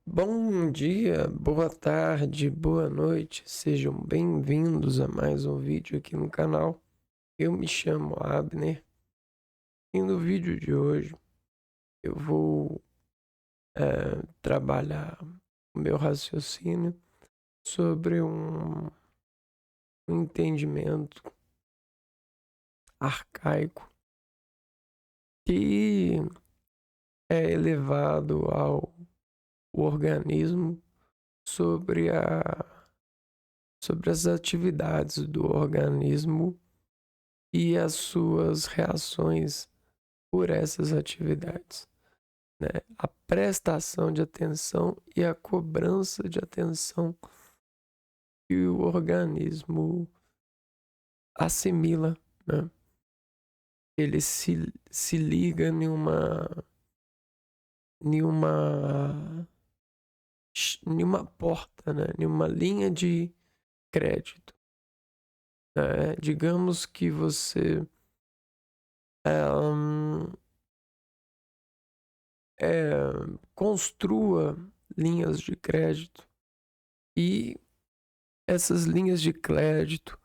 Bom dia, boa tarde, boa noite, sejam bem-vindos a mais um vídeo aqui no canal. Eu me chamo Abner e no vídeo de hoje eu vou trabalhar o meu raciocínio sobre um entendimento arcaico que é elevado ao organismo sobre sobre as atividades do organismo e as suas reações por essas atividades, né? A prestação de atenção e a cobrança de atenção que o organismo assimila, né? Ele se liga em uma porta, né? Em uma linha de crédito, né? Digamos que você é, construa linhas de crédito e essas linhas de crédito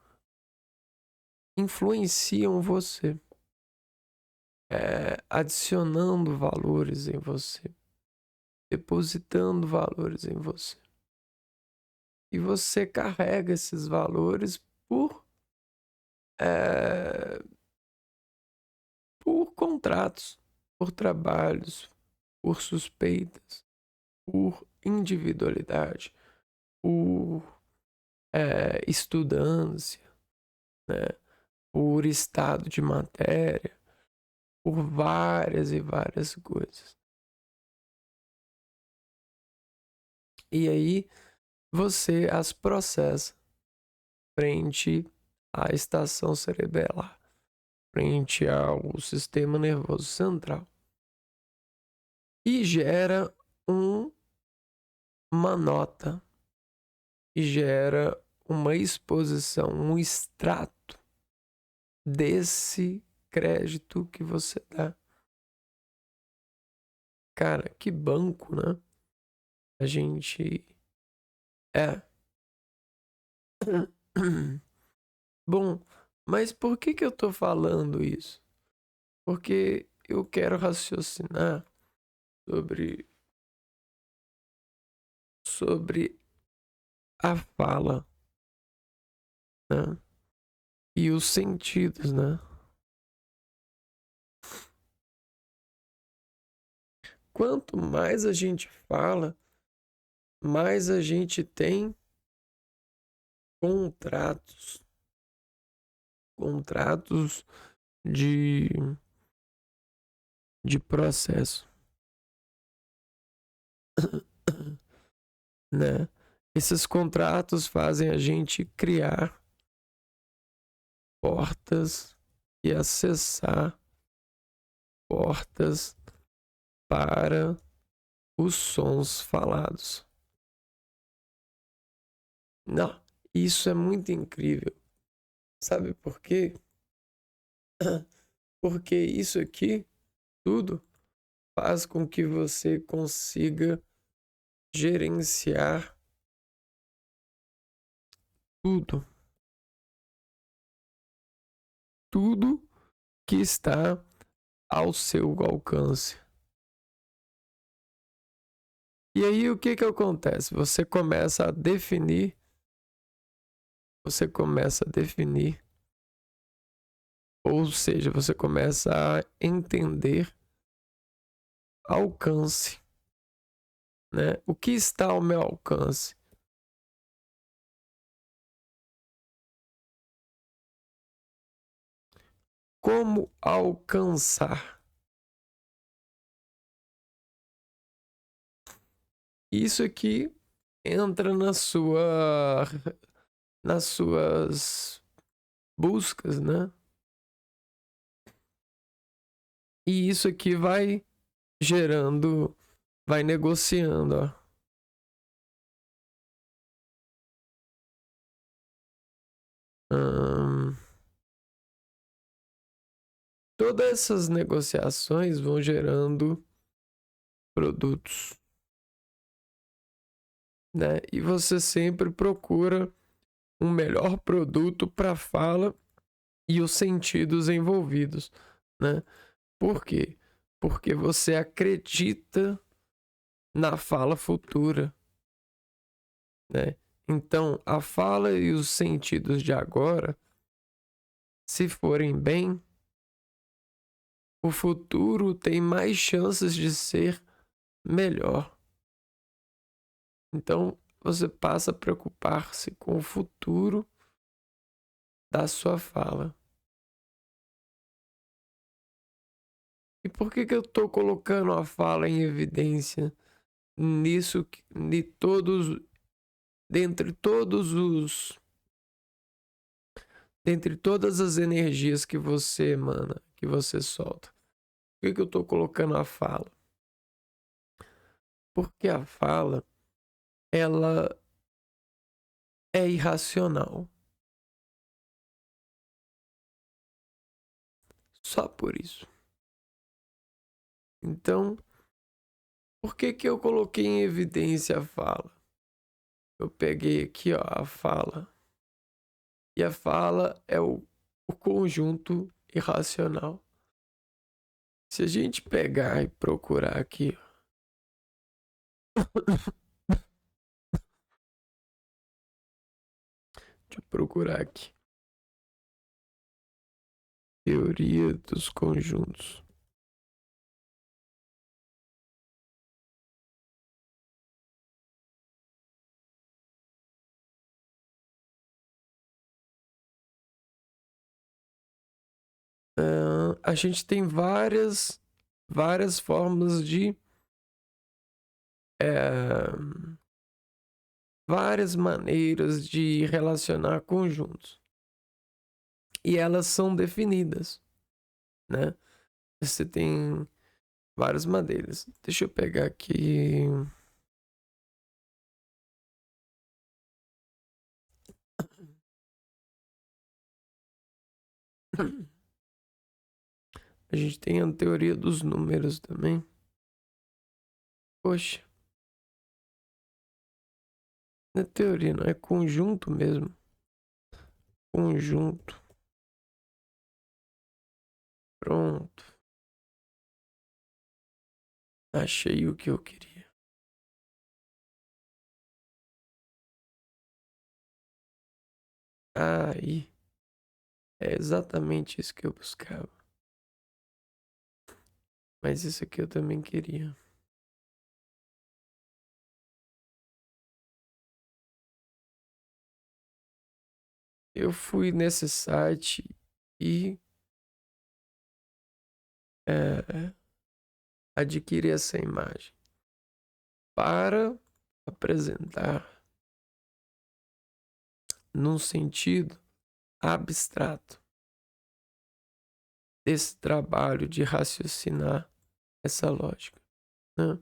influenciam você, adicionando valores em você, depositando valores em você. E você carrega esses valores é, por contratos, por trabalhos, por suspeitas, por individualidade, por estudância, né? Por estado de matéria, por várias e várias coisas. E aí você as processa frente à estação cerebral, frente ao sistema nervoso central, e gera um, uma nota, e gera uma exposição, um extrato desse crédito que você dá. Cara, que banco, né? A gente é. Bom, mas por que eu tô falando isso? Porque eu quero raciocinar sobre, sobre a fala, né? E os sentidos, né? Quanto mais a gente fala, mais a gente tem contratos, contratos de, de processo, né? Esses contratos fazem a gente criar portas e acessar portas para os sons falados. Não, isso é muito incrível. Sabe por quê? Porque isso aqui, tudo, faz com que você consiga gerenciar tudo. Tudo que está ao seu alcance. E aí o que acontece? Você começa a definir, ou seja, você começa a entender alcance, né? O que está ao meu alcance? Como alcançar? Isso aqui entra nas suas buscas, né? E isso aqui vai gerando, vai negociando, ó. Todas essas negociações vão gerando produtos. né? E você sempre procura um melhor produto para a fala e os sentidos envolvidos, né? Por quê? Porque você acredita na fala futura, né? Então, a fala e os sentidos de agora, se forem bem, o futuro tem mais chances de ser melhor. Então, você passa a preocupar-se com o futuro da sua fala. E por que eu estou colocando a fala em evidência nisso, dentre todos os, dentre todas as energias que você emana, que você solta? Por que eu estou colocando a fala? Porque a fala, ela é irracional. Só por isso. Então, por que eu coloquei em evidência a fala? Eu peguei aqui, ó, a fala. E a fala é o conjunto irracional. Se a gente pegar e procurar aqui, deixa eu procurar aqui. Teoria dos conjuntos. A gente tem várias formas de várias maneiras de relacionar conjuntos. E elas são definidas, né? Você tem várias maneiras. Deixa eu pegar aqui. A gente tem a teoria dos números também. Poxa. Não é teoria, não. É conjunto mesmo. Conjunto. Pronto. Achei o que eu queria. Aí. É exatamente isso que eu buscava. Mas isso aqui eu também queria. Eu fui nesse site e adquiri essa imagem para apresentar num sentido abstrato desse trabalho de raciocinar essa lógica, né?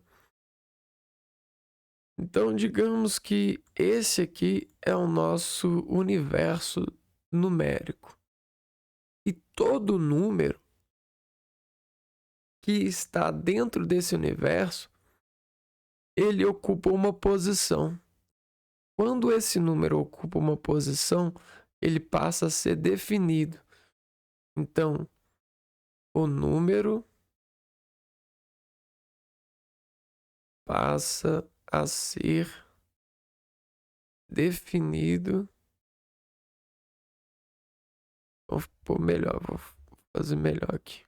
Então, digamos que esse aqui é o nosso universo numérico. E todo número que está dentro desse universo, ele ocupa uma posição. Quando esse número ocupa uma posição, ele passa a ser definido. Então, o número passa a ser definido. Vou pôr melhor, vou fazer melhor aqui.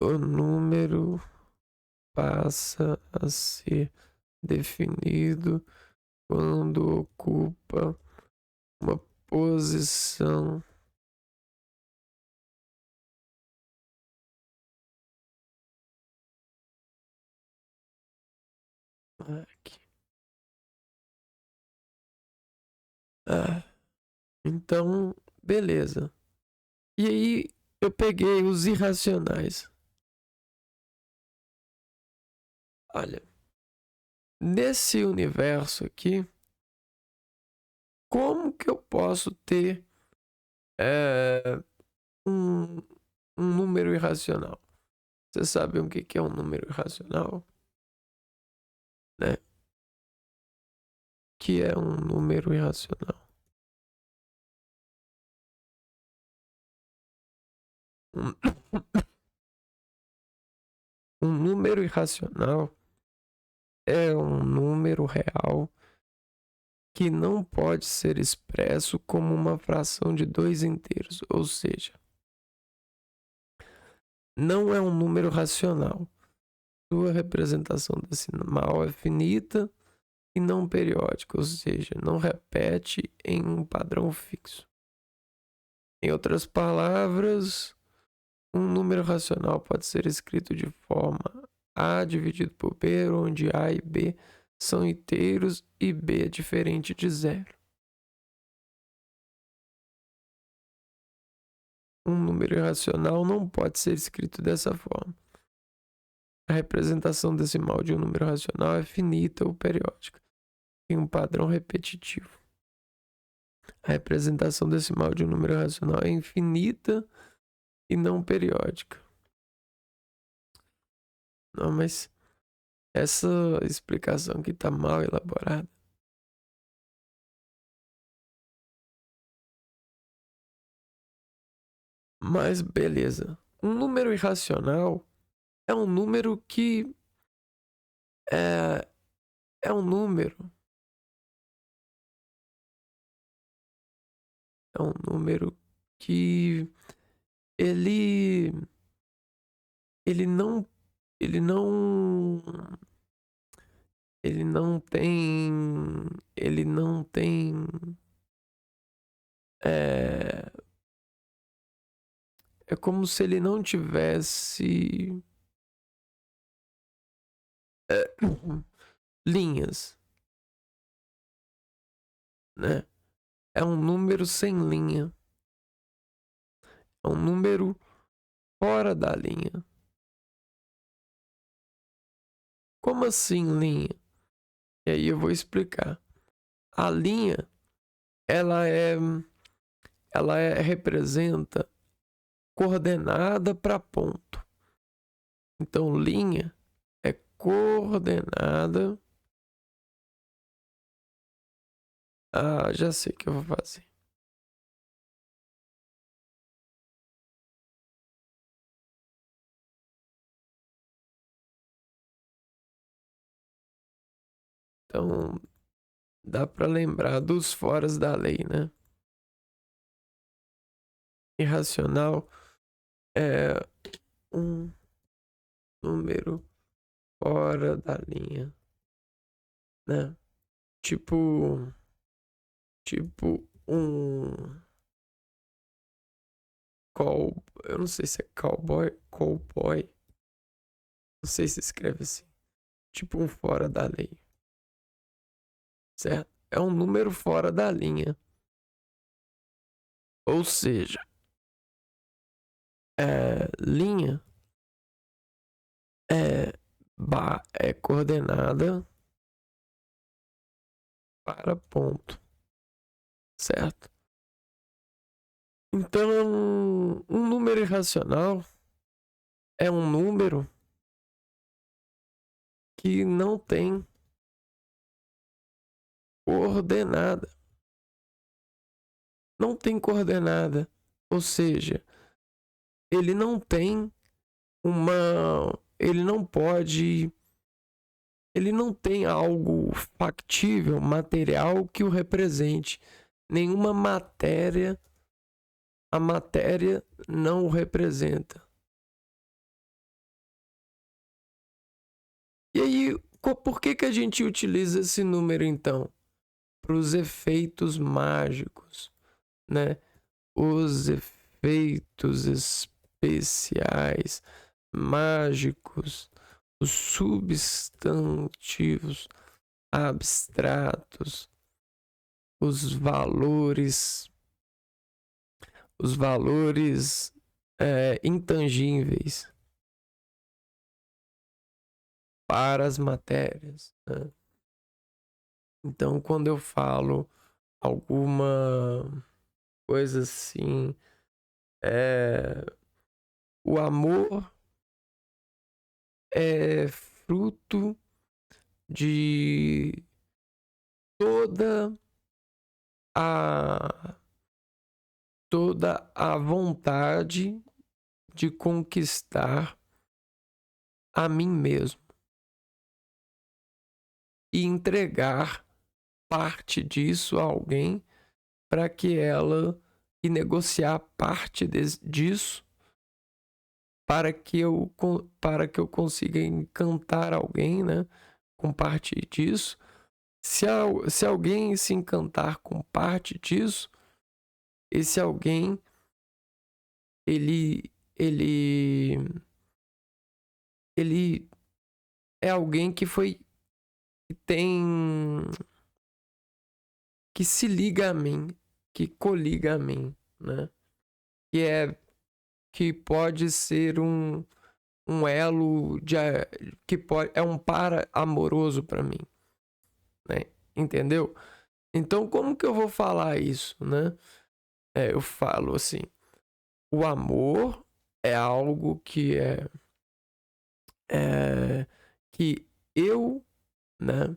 O número passa a ser definido quando ocupa uma posição aqui. Então, beleza. E aí eu peguei os irracionais. Olha, nesse universo aqui, como que eu posso ter um número irracional? Vocês sabem o que é um número irracional? Né? O que é um número irracional? Um, um número irracional é um número real que não pode ser expresso como uma fração de dois inteiros, ou seja, não é um número racional. Sua representação decimal é finita e não periódica, ou seja, não repete em um padrão fixo. Em outras palavras, um número racional pode ser escrito de forma A dividido por B, onde A e B são inteiros e B é diferente de zero. Um número irracional não pode ser escrito dessa forma. A representação decimal de um número racional é finita ou periódica, tem um padrão repetitivo. A representação decimal de um número racional é infinita e não periódica. Não, mas essa explicação aqui tá mal elaborada. Mas beleza. Um número irracional é um número que é, é um número. É um número que ele ele não ele não ele não tem ele não tem é, é como se ele não tivesse linhas, né? É um número sem linha. É um número fora da linha. Como assim linha? E aí eu vou explicar. A linha, ela é representa coordenada para ponto. Então linha é coordenada. Ah, já sei o que eu vou fazer. Então dá para lembrar dos foras da lei, né? Irracional é um número fora da linha, né? Tipo, tipo um eu não sei se é cowboy, não sei se escreve assim. Tipo um fora da lei, certo? É um número fora da linha. Ou seja, linha é coordenada para ponto, certo? Então, um número irracional é um número que não tem coordenada. Não tem coordenada. Ou seja, ele não tem uma. Ele não pode. Ele não tem algo factível, material que o represente. Nenhuma matéria. A matéria não o representa. E aí, por que a gente utiliza esse número então? Para os efeitos mágicos, né? Os efeitos especiais, mágicos, os substantivos abstratos, os valores, intangíveis para as matérias, né? Então, quando eu falo alguma coisa assim, o amor é fruto de toda a toda a vontade de conquistar a mim mesmo e entregar parte disso a alguém para que ela e negociar parte disso para que eu consiga encantar alguém, né, com parte disso. Se alguém se encantar com parte disso, esse alguém ele ele ele é alguém que tem que se liga a mim, que coliga a mim, né? Que é que pode ser um elo que pode é um par amoroso para mim, né? Entendeu? Então como que eu vou falar isso, né? Eu falo assim, o amor é algo é que eu, né,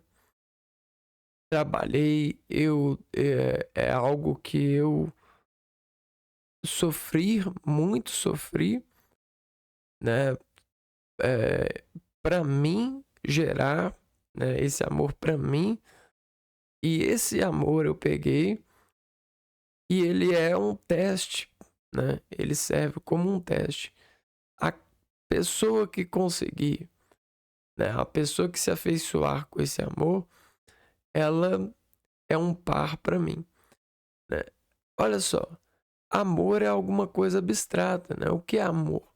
trabalhei, é algo que eu muito sofri, né, para mim gerar, né, esse amor para mim, e esse amor eu peguei e ele é um teste, né? Ele serve como um teste. A pessoa que conseguir, né, a pessoa que se afeiçoar com esse amor, ela é um par para mim, né? Olha só, amor é alguma coisa abstrata, né? O que é amor?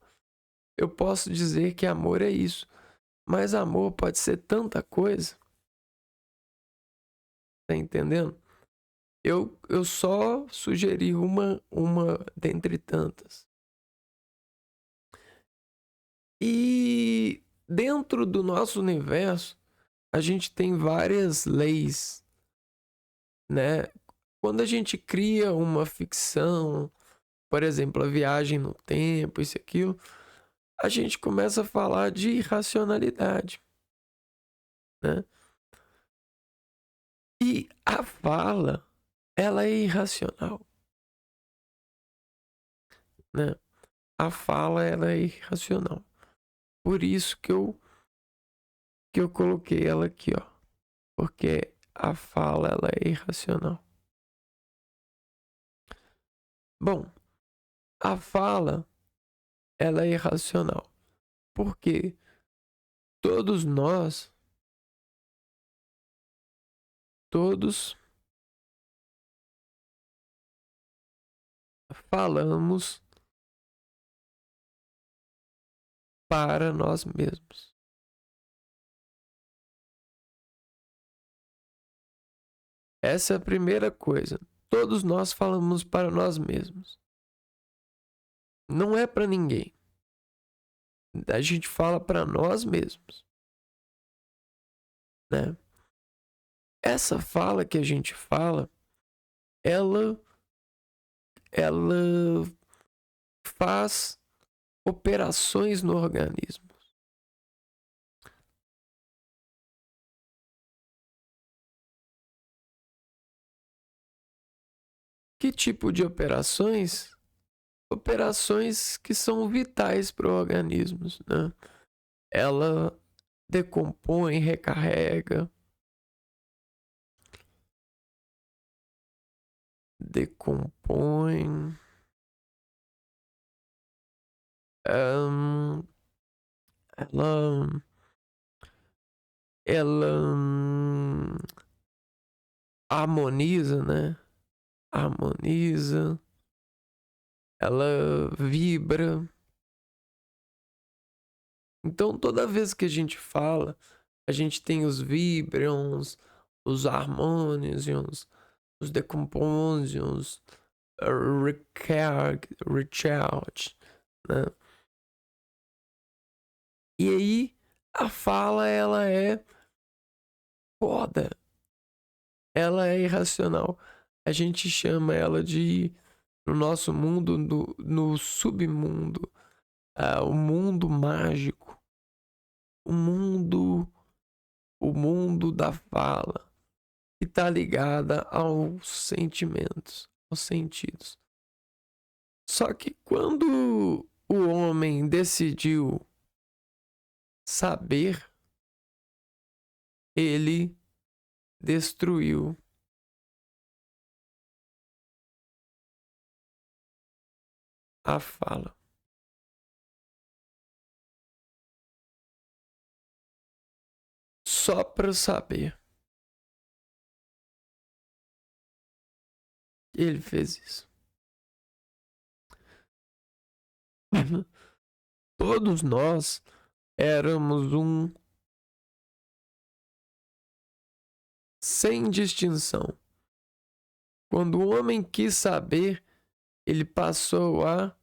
Eu posso dizer que amor é isso, mas amor pode ser tanta coisa, tá entendendo? Eu só sugeri uma dentre tantas. E dentro do nosso universo, a gente tem várias leis, né? Quando a gente cria uma ficção, por exemplo, a viagem no tempo, isso e aquilo, a gente começa a falar de irracionalidade, né? E a fala, ela é irracional, né? A fala, ela é irracional. Por isso que eu coloquei ela aqui, ó. Porque a fala, ela é irracional. Bom, a fala, ela é irracional. Porque todos nós, todos falamos para nós mesmos. Essa é a primeira coisa. Todos nós falamos para nós mesmos. Não é para ninguém. A gente fala para nós mesmos, né? Essa fala que a gente fala, ela ela faz operações no organismo. Que tipo de operações? Operações que são vitais para o organismo, né? Ela decompõe, recarrega, decompõe, hum, ela, ela harmoniza, né? Harmoniza, ela vibra. Então, toda vez que a gente fala, a gente tem os vibrons, os harmonions, os decomposions, recharge, né? E aí, a fala, ela é foda. Ela é irracional. A gente chama ela de, no nosso mundo, no submundo, o mundo mágico. o mundo da fala, que está ligada aos sentimentos, aos sentidos. Só que quando o homem decidiu saber, ele destruiu a fala. Só para saber, ele fez isso. Todos nós éramos um sem distinção. Quando o homem quis saber, ele passou a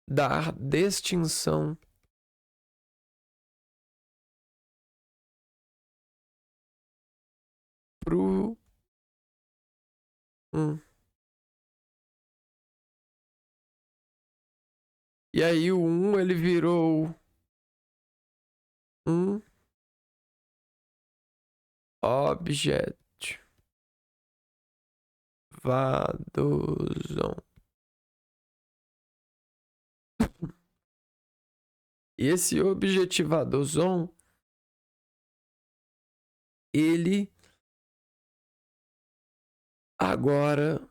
dar distinção pro um. E aí o um ele virou um objetivadozão. E esse objetivadorzão, ele agora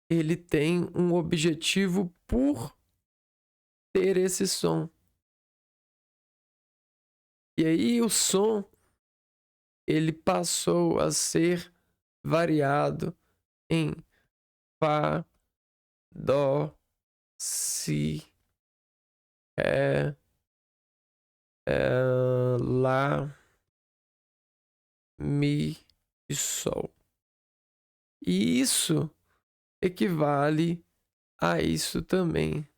ele tem um objetivo por ter esse som. E aí o som ele passou a ser variado em Fá, Dó, Si, Ré, Lá, Mi e Sol. E isso equivale a isso também.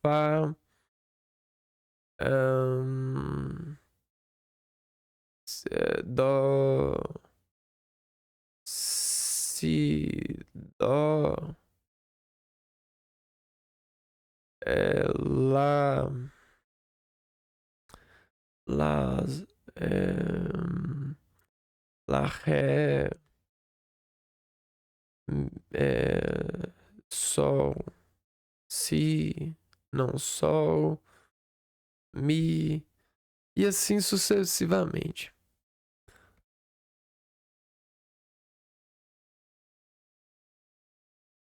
Fá, Dó, Si, Dó, Lá, Lá, Lá, Ré, Sol, Si, não Sol, Mi, e assim sucessivamente.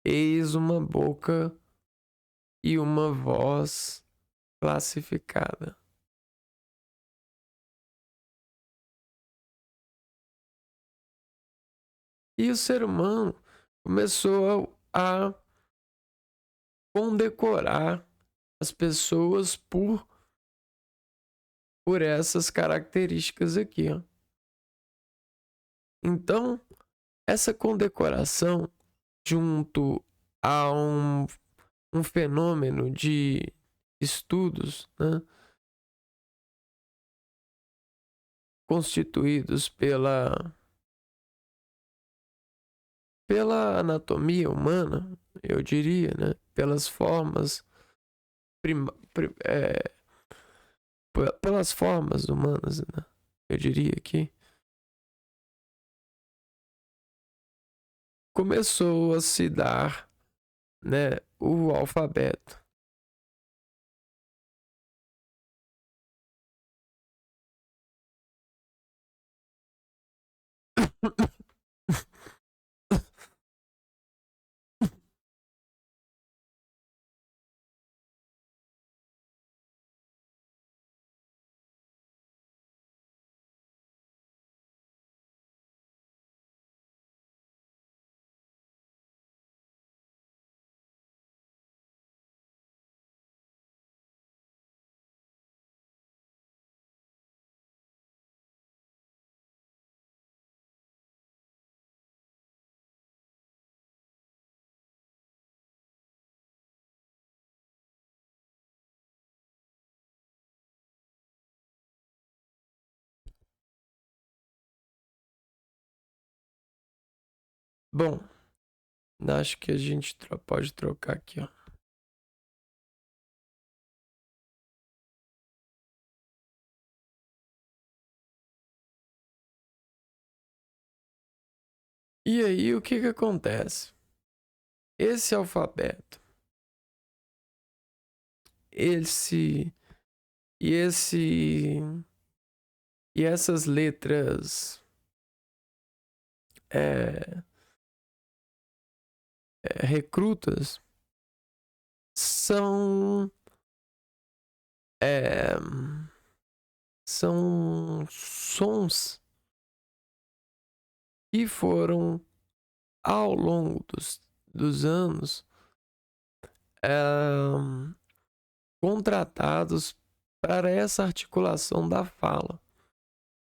Eis uma boca e uma voz classificada. E o ser humano começou a condecorar as pessoas por essas características aqui, ó. Então, essa condecoração, junto a um fenômeno de estudos, né, constituídos pela anatomia humana, eu diria, né, pelas formas pelas formas humanas, né, eu diria que começou a se dar, né, o alfabeto. Bom, acho que a gente pode trocar aqui, ó. E aí o que acontece? Esse alfabeto, esse e esse e essas letras é, recrutas são é, são sons que foram ao longo dos anos é, contratados para essa articulação da fala,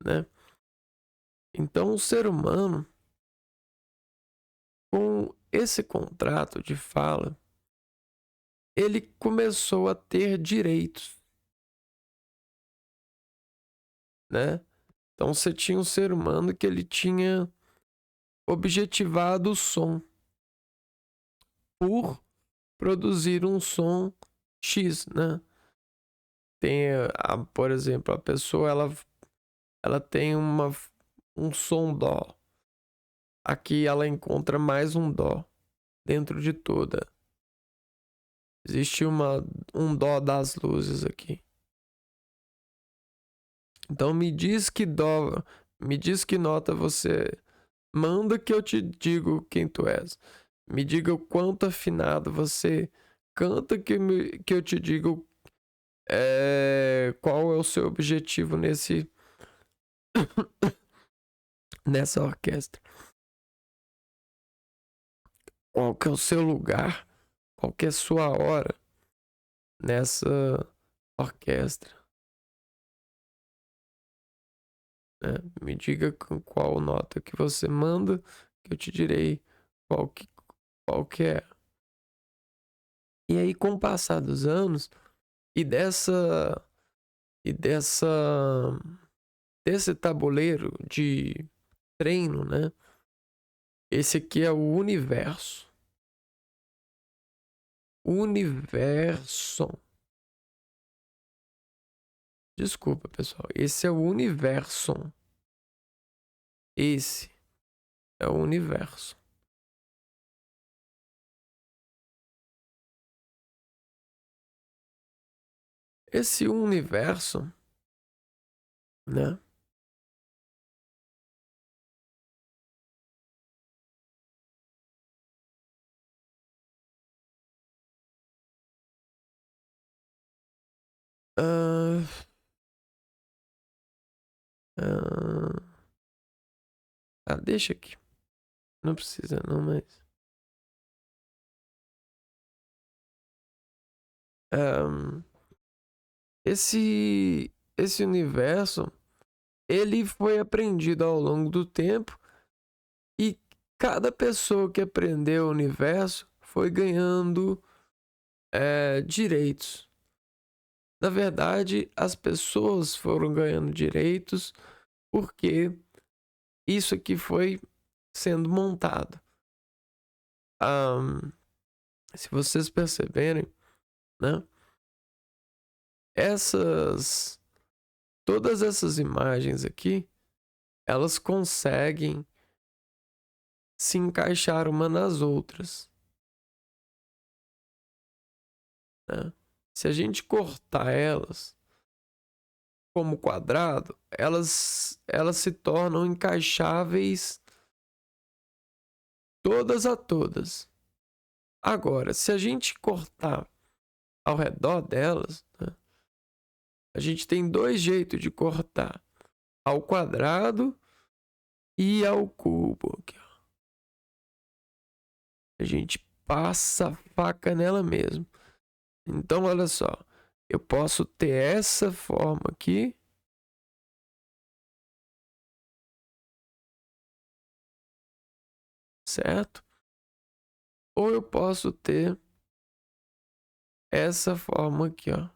né? Então o ser humano, com esse contrato de fala, ele começou a ter direitos, né? Então você tinha um ser humano que ele tinha objetivado o som por produzir um som X, né? Tem, por exemplo, a pessoa ela tem um som dó. Aqui ela encontra mais um dó dentro de toda. Existe um dó das luzes aqui. Então me diz que nota você manda que eu te digo quem tu és. Me diga o quanto afinado você canta que eu te digo qual é o seu objetivo nessa orquestra. Qual que é o seu lugar? Qual que é a sua hora nessa orquestra? Né? Me diga com qual nota que você manda, que eu te direi qual que, qual que é. E aí, com o passar dos anos e e dessa desse tabuleiro de treino, né? Esse aqui é o universo. Universo. Desculpa, pessoal. Esse é o universo. Esse é o universo. Esse universo, né? Ah, ah, deixa aqui. Não precisa não, mas... ah, esse universo, ele foi aprendido ao longo do tempo e cada pessoa que aprendeu o universo foi ganhando direitos. Na verdade, as pessoas foram ganhando direitos porque isso aqui foi sendo montado. Se vocês perceberem, né? Essas todas essas imagens aqui, elas conseguem se encaixar uma nas outras, né? Se a gente cortar elas como quadrado, elas se tornam encaixáveis todas a todas. Agora, se a gente cortar ao redor delas, né, a gente tem dois jeitos de cortar: ao quadrado e ao cubo. Aqui, ó. A gente passa a faca nela mesmo. Então, olha só, eu posso ter essa forma aqui, certo? Ou eu posso ter essa forma aqui, ó.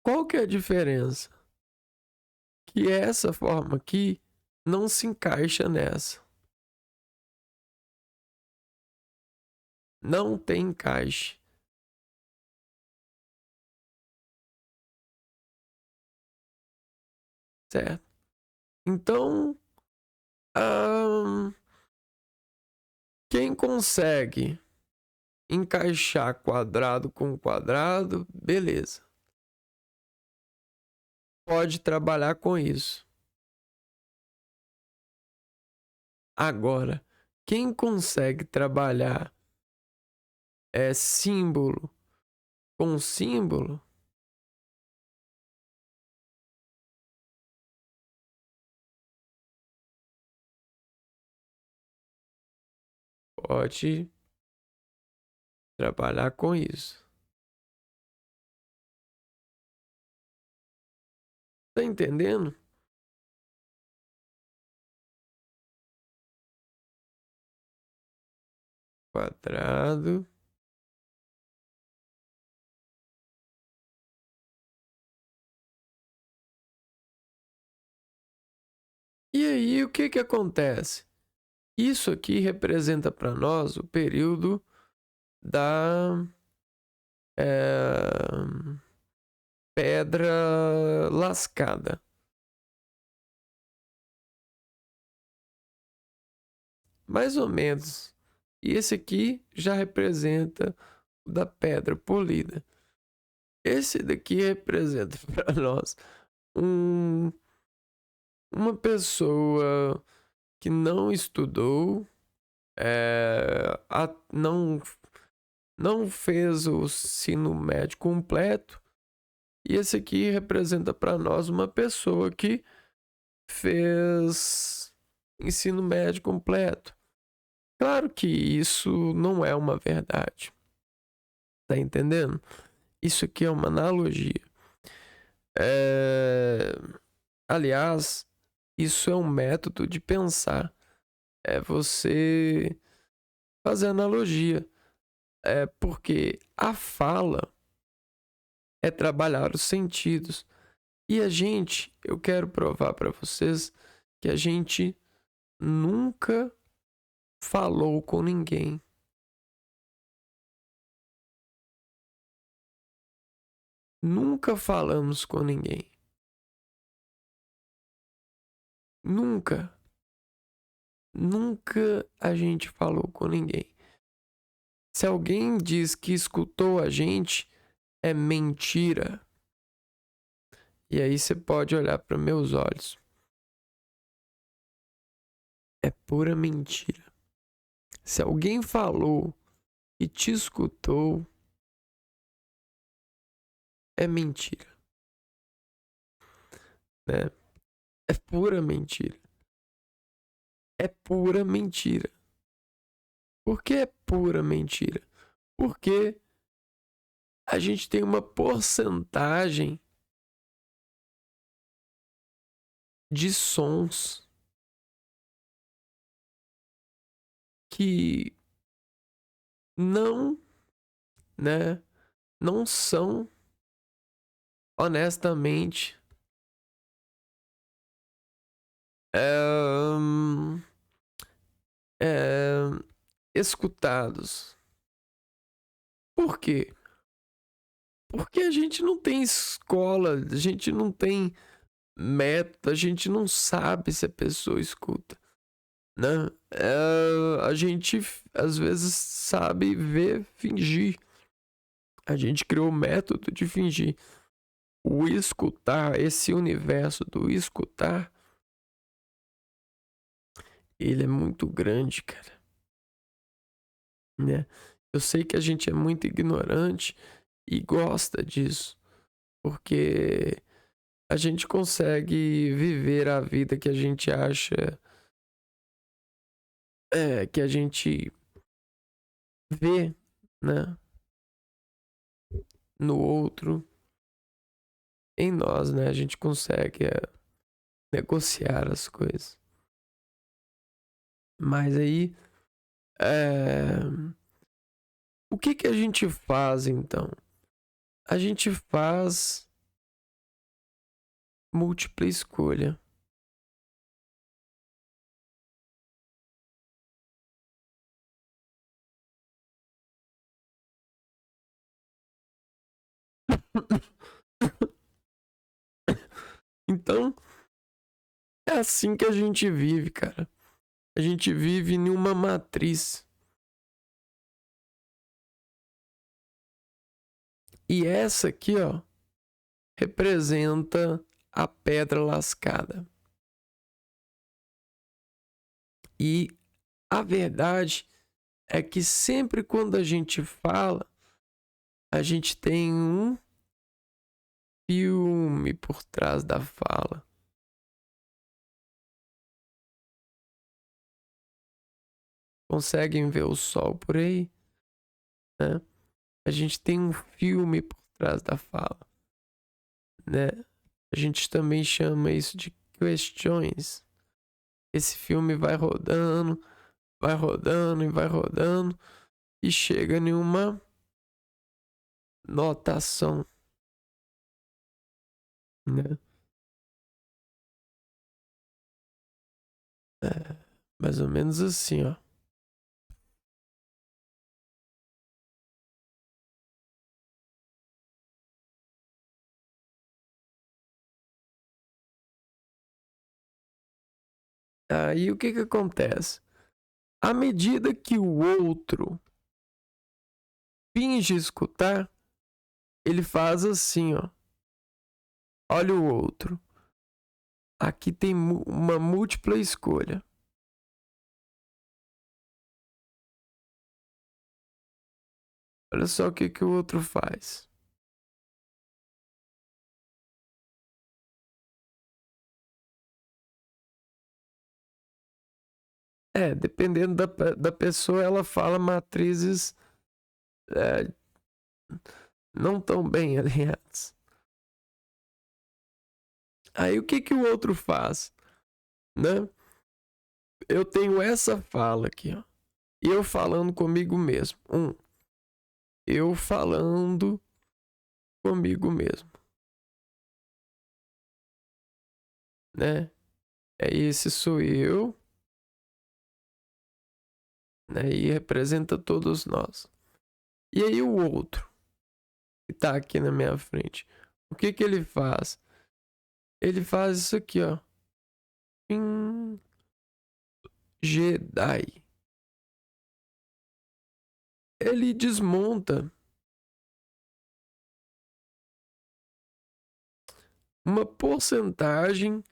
Qual que é a diferença? Que essa forma aqui não se encaixa nessa. Não tem encaixe. certo? Então, ahn, quem consegue encaixar quadrado com quadrado, beleza. Pode trabalhar com isso. Agora, quem consegue trabalhar símbolo com símbolo, pode trabalhar com isso. Tá entendendo? Quadrado. E aí, o que que acontece? Isso aqui representa para nós o período da pedra lascada. Mais ou menos. E esse aqui já representa o da pedra polida. Esse daqui representa para nós um, uma pessoa que não estudou, não fez o ensino médio completo. E esse aqui representa para nós uma pessoa que fez ensino médio completo. Claro que isso não é uma verdade. Tá entendendo? Isso aqui é uma analogia. Aliás, isso é um método de pensar. É você fazer analogia. Porque a fala é trabalhar os sentidos. E a gente, eu quero provar para vocês que a gente nunca falou com ninguém. Nunca falamos com ninguém. Nunca. Nunca a gente falou com ninguém. Se alguém diz que escutou a gente, é mentira. E aí você pode olhar para meus olhos. É pura mentira. Se alguém falou e te escutou, é mentira, né? É pura mentira. É pura mentira. Por que é pura mentira? Porque a gente tem uma porcentagem de sons que não, né, não são honestamente é, é, escutados. Por quê? Porque a gente não tem escola, a gente não tem método, a gente não sabe se a pessoa escuta, né? A gente às vezes sabe ver, fingir. A gente criou o método de fingir. O escutar, esse universo do escutar, ele é muito grande, cara, né? Eu sei que a gente é muito ignorante e gosta disso, porque a gente consegue viver a vida que a gente acha, que a gente vê, né, no outro, em nós, né? A gente consegue negociar as coisas. Mas aí, é, o que que a gente faz então? A gente faz múltipla escolha. Então, É assim que a gente vive, cara. A gente vive em uma matriz. E essa aqui, ó, representa a pedra lascada. E a verdade é que sempre quando a gente fala, a gente tem um filme por trás da fala. Conseguem ver o sol por aí, né? A gente tem um filme por trás da fala, né? A gente também chama isso de questões. Esse filme vai rodando e vai rodando e chega em uma notação, né? É, mais ou menos assim, ó. Aí o que que acontece? À medida que o outro finge escutar, ele faz assim, ó. Olha o outro. Aqui tem uma múltipla escolha. Olha só o que que o outro faz. É, dependendo da pessoa, ela fala matrizes é, não tão bem alinhadas. Aí o que que o outro faz, né? Eu tenho essa fala aqui, ó. E eu falando comigo mesmo. Eu falando comigo mesmo, né? Esse sou eu, né? E representa todos nós. E aí o outro, que tá aqui na minha frente, o que que ele faz? Ele faz isso aqui, ó. Jedi. Ele desmonta uma porcentagem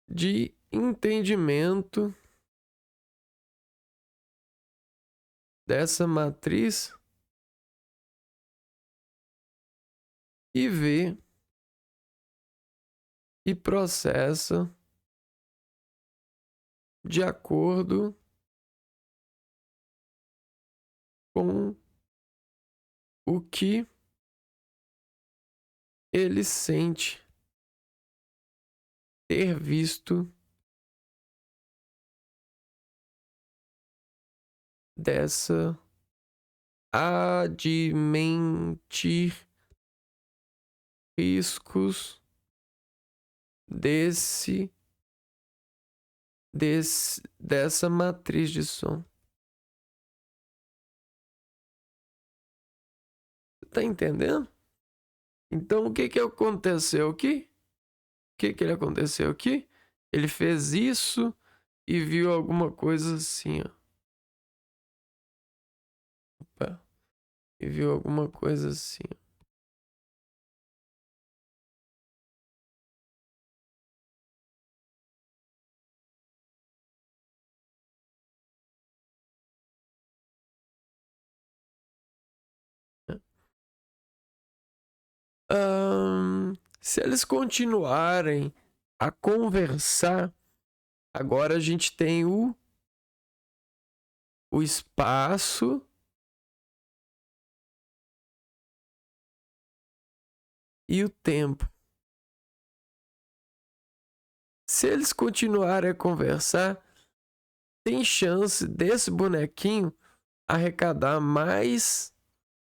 de entendimento dessa matriz e vê e processa de acordo com o que ele sente ter visto dessa admentir riscos dessa matriz de som. Tá entendendo? Então o que que aconteceu aqui? O que que ele aconteceu aqui? Ele fez isso e viu alguma coisa assim, ó. Opa. E viu alguma coisa assim, ó. Se eles continuarem a conversar, agora a gente tem o espaço e o tempo. Se eles continuarem a conversar, tem chance desse bonequinho arrecadar mais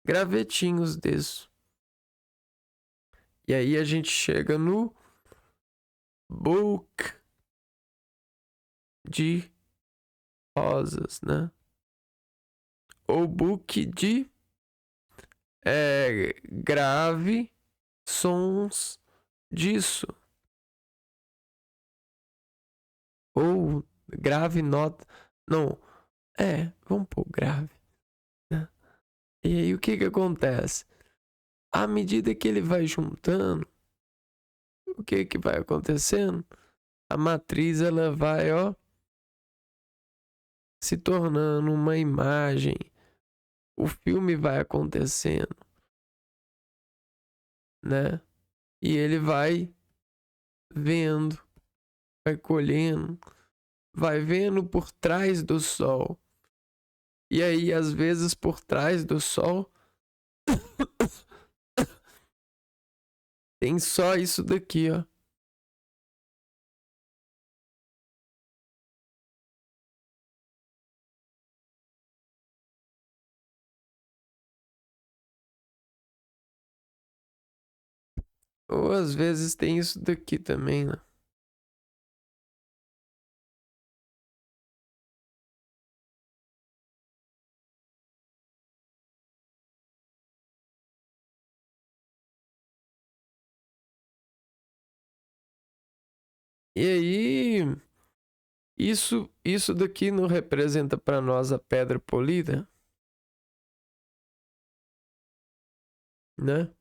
gravetinhos desses. E aí a gente chega no book de rosas, né? Ou book de grave sons disso. Ou grave nota. Não, vamos pôr grave, né? E aí o que que acontece? À medida que ele vai juntando, o que que vai acontecendo? A matriz ela vai, ó, se tornando uma imagem. O filme vai acontecendo, né? E ele vai vendo, vai colhendo, vai vendo por trás do sol. E aí, às vezes, por trás do sol, tem só isso daqui, ó. Ou às vezes tem isso daqui também, né? E aí, isso daqui não representa para nós a pedra polida, né?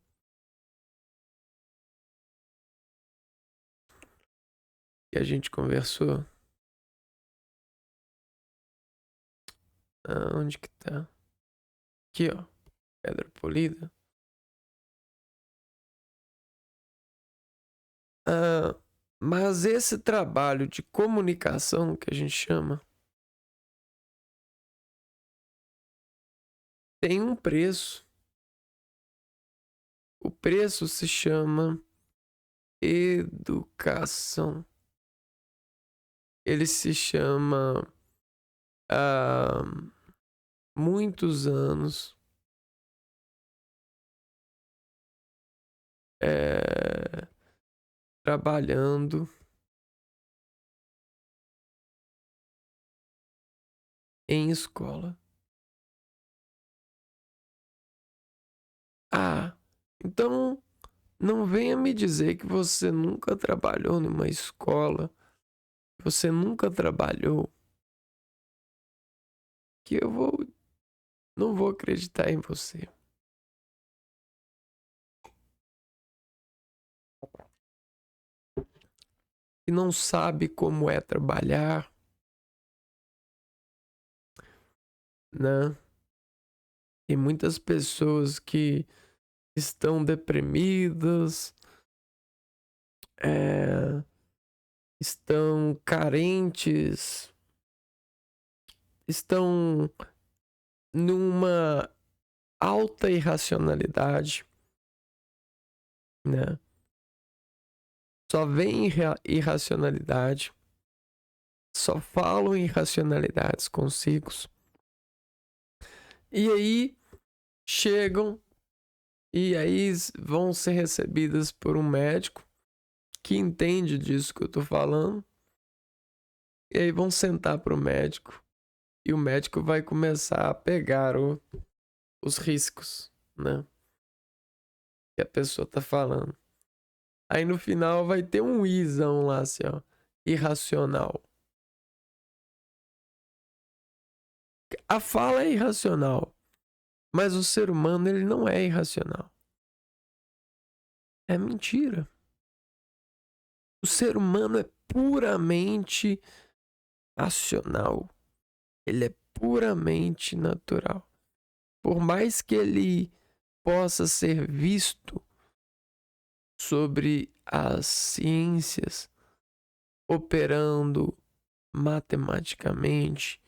Que a gente conversou. Ah, onde que tá? Aqui, ó. Pedra polida. Ah, mas esse trabalho de comunicação que a gente chama tem um preço. O preço se chama educação. Ele se chama há muitos anos trabalhando em escola. Ah, então não venha me dizer que você nunca trabalhou numa escola, você nunca trabalhou, que não vou acreditar em você. E não sabe como é trabalhar, né? Tem muitas pessoas que estão deprimidas, estão carentes, estão numa alta irracionalidade, né? Só vem irracionalidade, só falam irracionalidades consigo. E aí chegam e aí vão ser recebidas por um médico que entende disso que eu tô falando. E aí vão sentar pro médico e o médico vai começar a pegar os riscos, né? Que a pessoa tá falando. Aí no final vai ter um isão lá assim, ó, irracional. A fala é irracional, mas o ser humano ele não é irracional. É mentira. O ser humano é puramente racional. Ele é puramente natural. Por mais que ele possa ser visto sobre as ciências operando matematicamente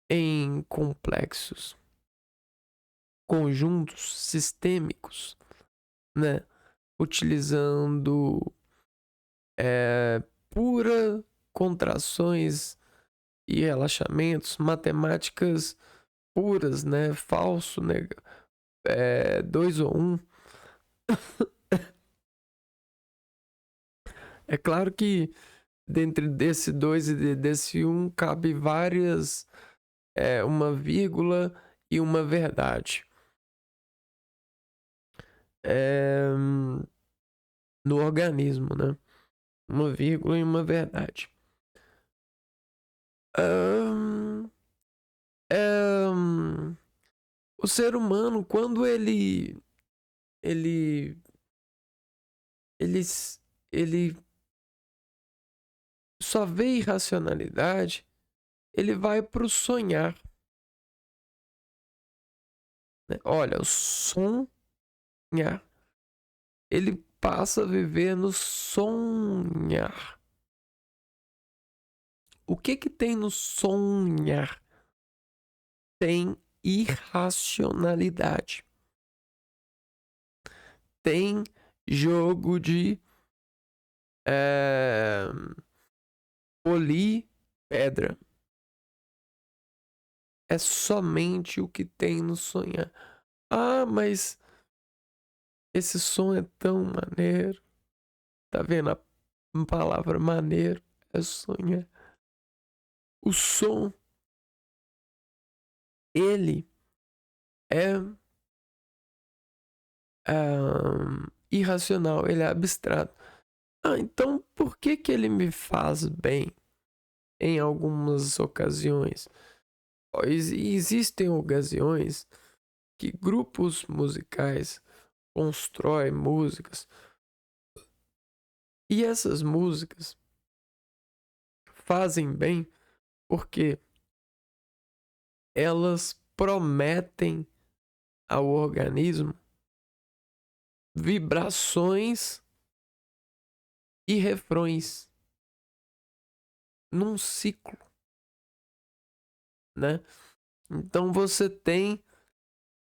em complexos conjuntos sistêmicos, né? Utilizando pura contrações e relaxamentos, matemáticas puras, né? Falso, né? Dois ou um. É claro que dentro desse dois e desse um cabe várias, uma vírgula e uma verdade. É, no organismo, né? Uma vírgula e uma verdade. Ahn, ahn, o ser humano, quando ele, ele, ele só vê irracionalidade, ele vai pro sonhar, né? Olha, o sonhar, ele passa a viver no sonhar. O que tem no sonhar? Tem irracionalidade. Tem jogo de polir pedra. É somente o que tem no sonhar. Ah, mas esse som é tão maneiro. Tá vendo? A palavra maneiro é sonhar. O som, ele é irracional, ele é abstrato. Ah, então por que ele me faz bem em algumas ocasiões? Existem ocasiões que grupos musicais constroem músicas e essas músicas fazem bem porque elas prometem ao organismo vibrações e refrões num ciclo, né? Então você tem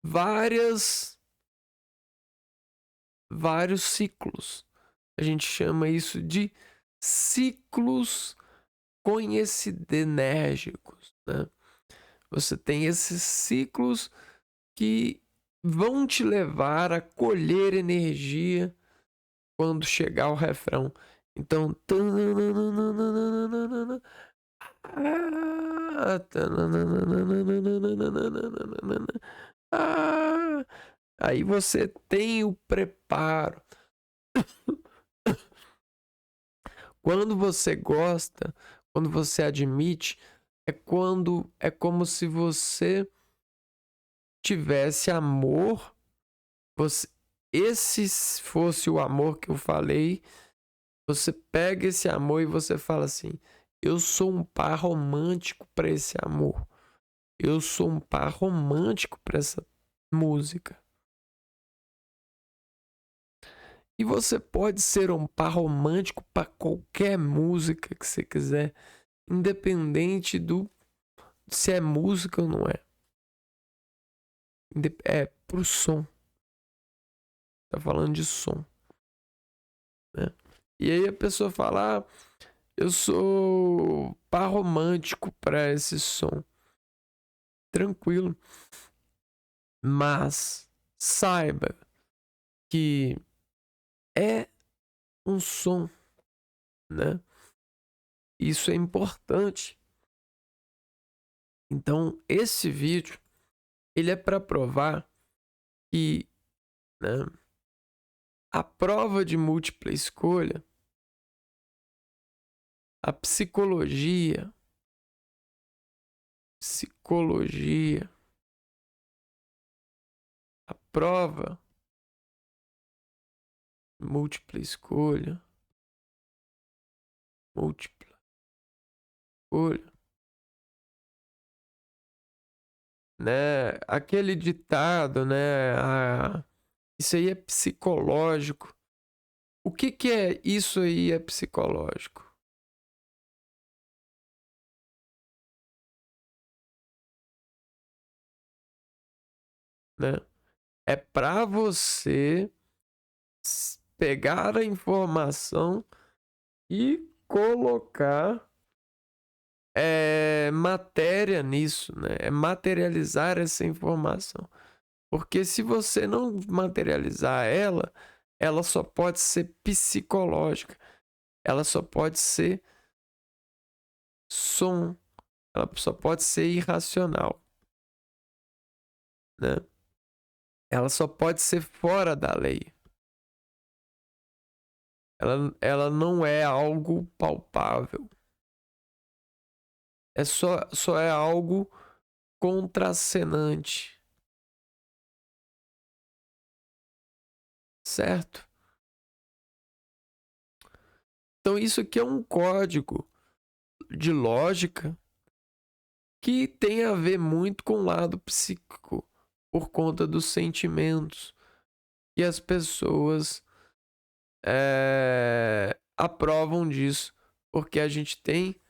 vários ciclos. A gente chama isso de ciclos coincidenérgicos, né? Você tem esses ciclos que vão te levar a colher energia quando chegar o refrão. Então, aí você tem o preparo. Quando você gosta, quando você admite, é como se você tivesse amor. Esse fosse o amor que eu falei. Você pega esse amor e você fala assim: eu sou um par romântico para esse amor. Eu sou um par romântico para essa música. E você pode ser um par romântico para qualquer música que você quiser, independente do se é música ou não é. É pro som. Tá falando de som, né? E aí a pessoa fala: eu sou par romântico para esse som. Tranquilo. Mas saiba que é um som, né? Isso é importante. Então, esse vídeo, ele é para provar que, né, a prova de múltipla escolha, a psicologia, a prova múltipla escolha, né? Aquele ditado, né? Isso aí é psicológico. O que é isso aí é psicológico? Né? É para você pegar a informação e colocar matéria nisso, né? É materializar essa informação. Porque se você não materializar ela, ela só pode ser psicológica. Ela só pode ser som. Ela só pode ser irracional, né? Ela só pode ser fora da lei. Ela não é algo palpável. só é algo contracenante, certo? Então isso aqui é um código de lógica que tem a ver muito com o lado psíquico, por conta dos sentimentos que as pessoas aprovam disso, porque a gente tem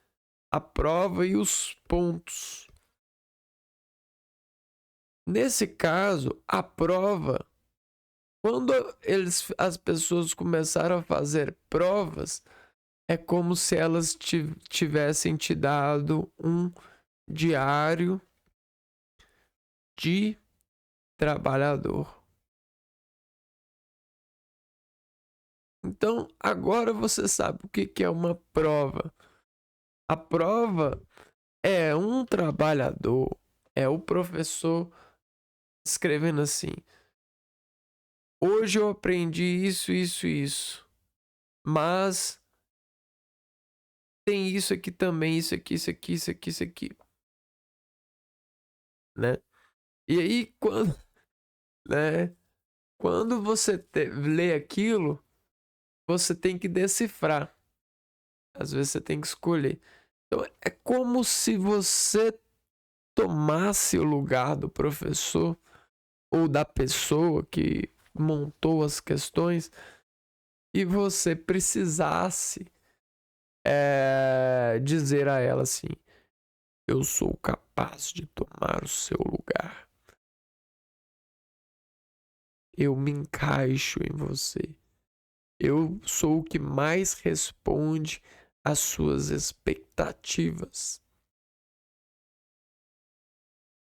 a prova e os pontos. Nesse caso, a prova, quando as pessoas começaram a fazer provas, é como se elas tivessem te dado um diário de trabalhador. Então, agora você sabe o que é uma prova. A prova é um trabalhador, é o professor escrevendo assim: hoje eu aprendi isso, isso, isso, mas tem isso aqui também, isso aqui, isso aqui, isso aqui, isso aqui, né? E aí, né, quando você lê aquilo, você tem que decifrar. Às vezes você tem que escolher. Então, é como se você tomasse o lugar do professor ou da pessoa que montou as questões e você precisasse dizer a ela assim: eu sou capaz de tomar o seu lugar. Eu me encaixo em você. Eu sou o que mais responde às suas expectativas,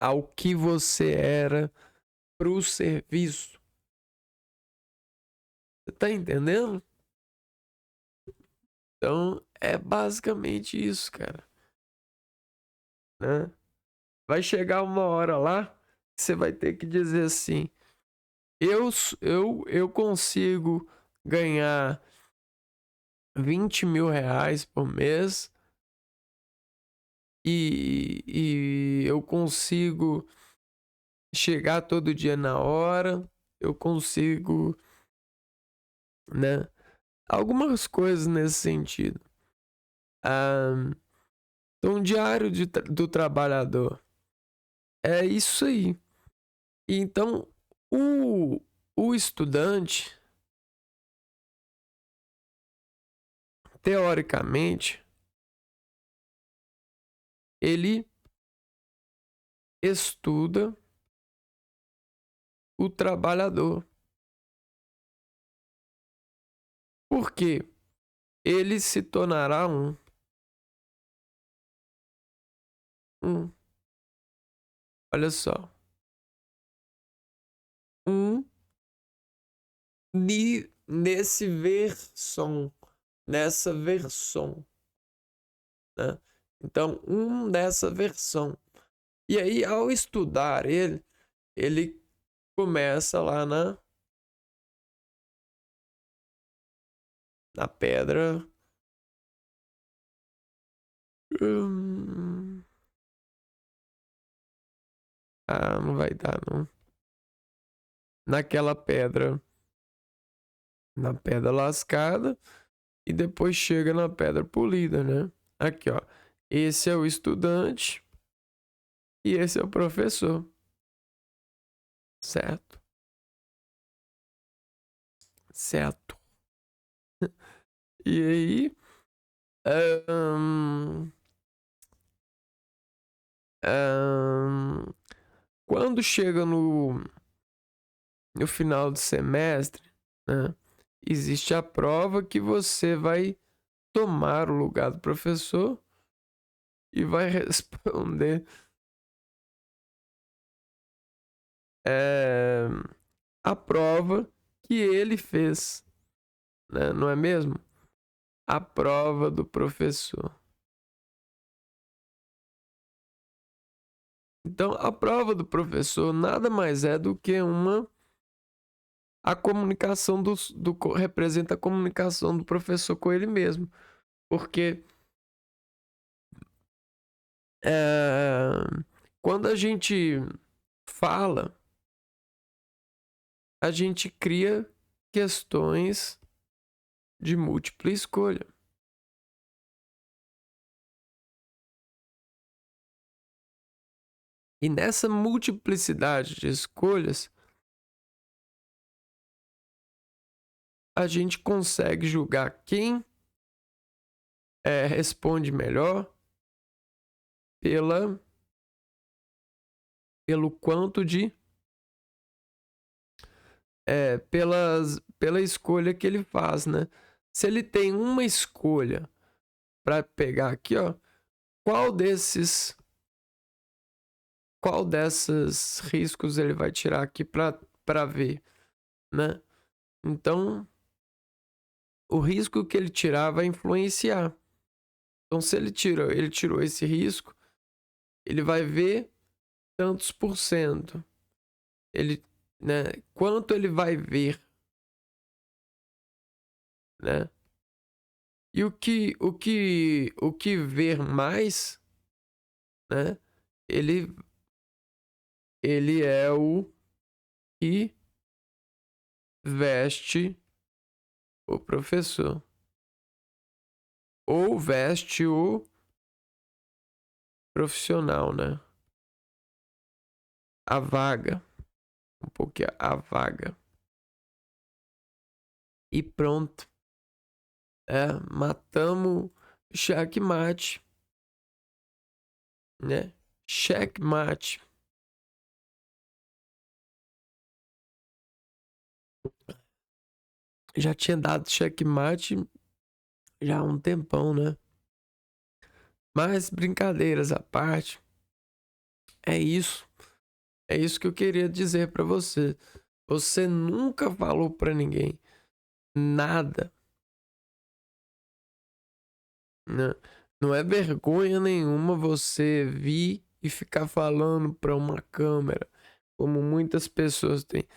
ao que você era pro serviço. Você tá entendendo? Então, é basicamente isso, cara. Né? Vai chegar uma hora lá que você vai ter que dizer assim: eu consigo ganhar 20 mil reais por mês e eu consigo chegar todo dia na hora, eu consigo, né? Algumas coisas nesse sentido. Então, diário do trabalhador. É isso aí. Então, o estudante, teoricamente, ele estuda o trabalhador. Por quê? Ele se tornará um, olha só, um nessa versão, né? Então, nessa versão. E aí, ao estudar ele começa lá na pedra. Não vai dar, não. Naquela pedra. Na pedra lascada. E depois chega na pedra polida, né? Aqui, ó. Esse é o estudante. E esse é o professor. Certo? Certo. E aí. Quando chega no final do semestre, né, existe a prova que você vai tomar o lugar do professor e vai responder a prova que ele fez, né, não é mesmo? A prova do professor. Então, a prova do professor nada mais é do que a comunicação representa a comunicação do professor com ele mesmo, porque quando a gente fala, a gente cria questões de múltipla escolha. E nessa multiplicidade de escolhas, a gente consegue julgar quem responde melhor pelo quanto de pela escolha que ele faz, né? Se ele tem uma escolha para pegar aqui, ó, qual desses riscos ele vai tirar aqui para ver, né? Então, o risco que ele tirar vai influenciar. Então, se ele tirou esse risco, ele vai ver tantos por cento. Ele, né? Quanto ele vai ver, né? E o que ver mais, né? Ele é o que veste o professor. Ou veste o profissional, né? A vaga. Um pouquinho a vaga. E pronto. Matamos checkmate. Né? Checkmate. Já tinha dado checkmate já há um tempão, né? Mas brincadeiras à parte, é isso. É isso que eu queria dizer pra você. Você nunca falou pra ninguém nada, né? Não é vergonha nenhuma você vir e ficar falando pra uma câmera, como muitas pessoas têm.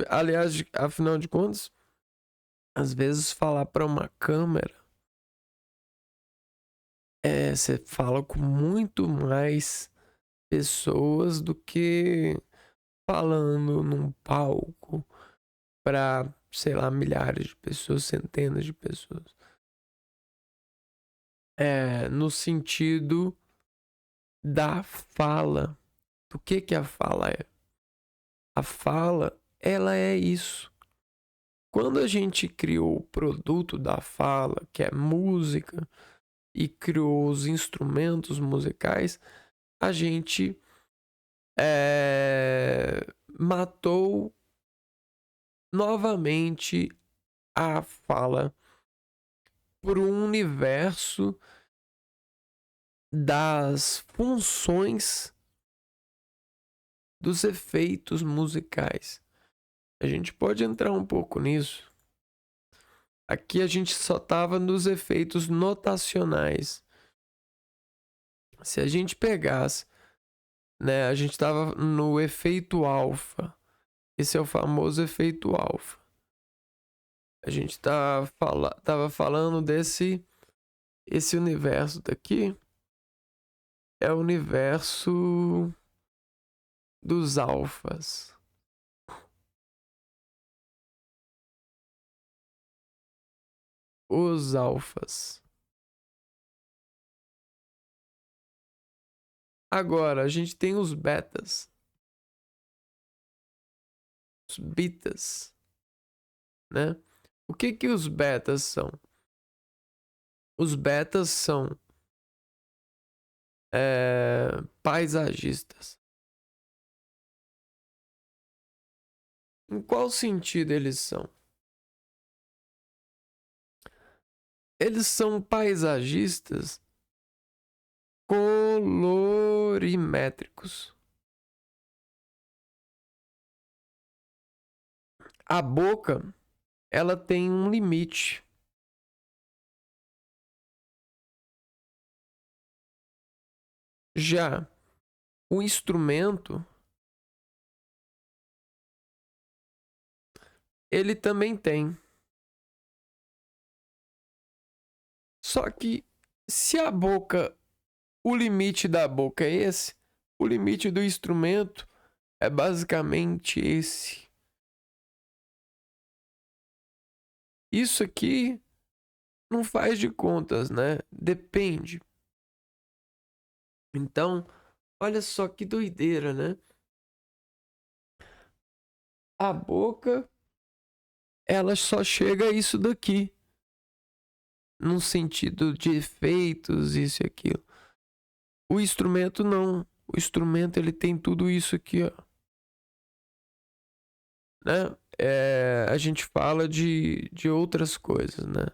Aliás, afinal de contas, às vezes falar pra uma câmera, você fala com muito mais pessoas do que falando num palco pra, sei lá, milhares de pessoas, centenas de pessoas. No sentido da fala. Do que a fala é? A fala, ela é isso. Quando a gente criou o produto da fala, que é música, e criou os instrumentos musicais, a gente matou novamente a fala por um universo das funções dos efeitos musicais. A gente pode entrar um pouco nisso. Aqui a gente só estava nos efeitos notacionais. Se a gente pegasse, né, a gente estava no efeito alfa. Esse é o famoso efeito alfa. A gente tava falando esse universo daqui é o universo dos alfas. Os alfas. Agora, a gente tem os betas. Os betas, né? O que os betas são? Os betas são paisagistas. Em qual sentido eles são? Eles são paisagistas colorimétricos. A boca, ela tem um limite. Já o instrumento, ele também tem. Só que se a boca o limite da boca é esse. O limite do instrumento é basicamente esse. Isso aqui não faz de contas, né? Depende. Então, olha só que doideira, né? A boca, ela só chega a isso daqui. Num sentido de efeitos, isso e aquilo. O instrumento não. O instrumento, ele tem tudo isso aqui, ó. Né? A gente fala de outras coisas, né?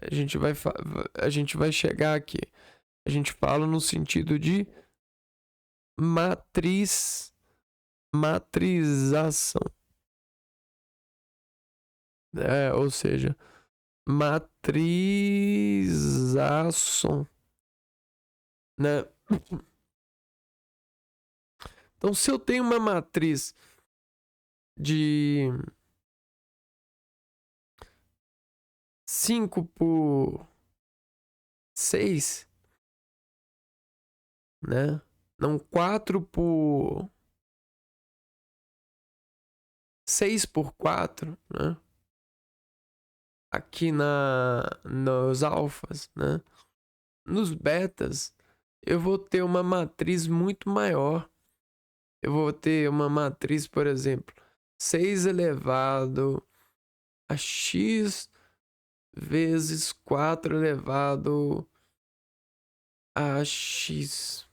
A gente vai chegar aqui. A gente fala no sentido de matrização. Ou seja, matrização, né? Então, se eu tenho uma matriz de 5 por 6, né? Não, 6 por 4, né? Aqui nos alfas, né? Nos betas, eu vou ter uma matriz muito maior. Eu vou ter uma matriz, por exemplo, 6 elevado a x vezes 4 elevado a x,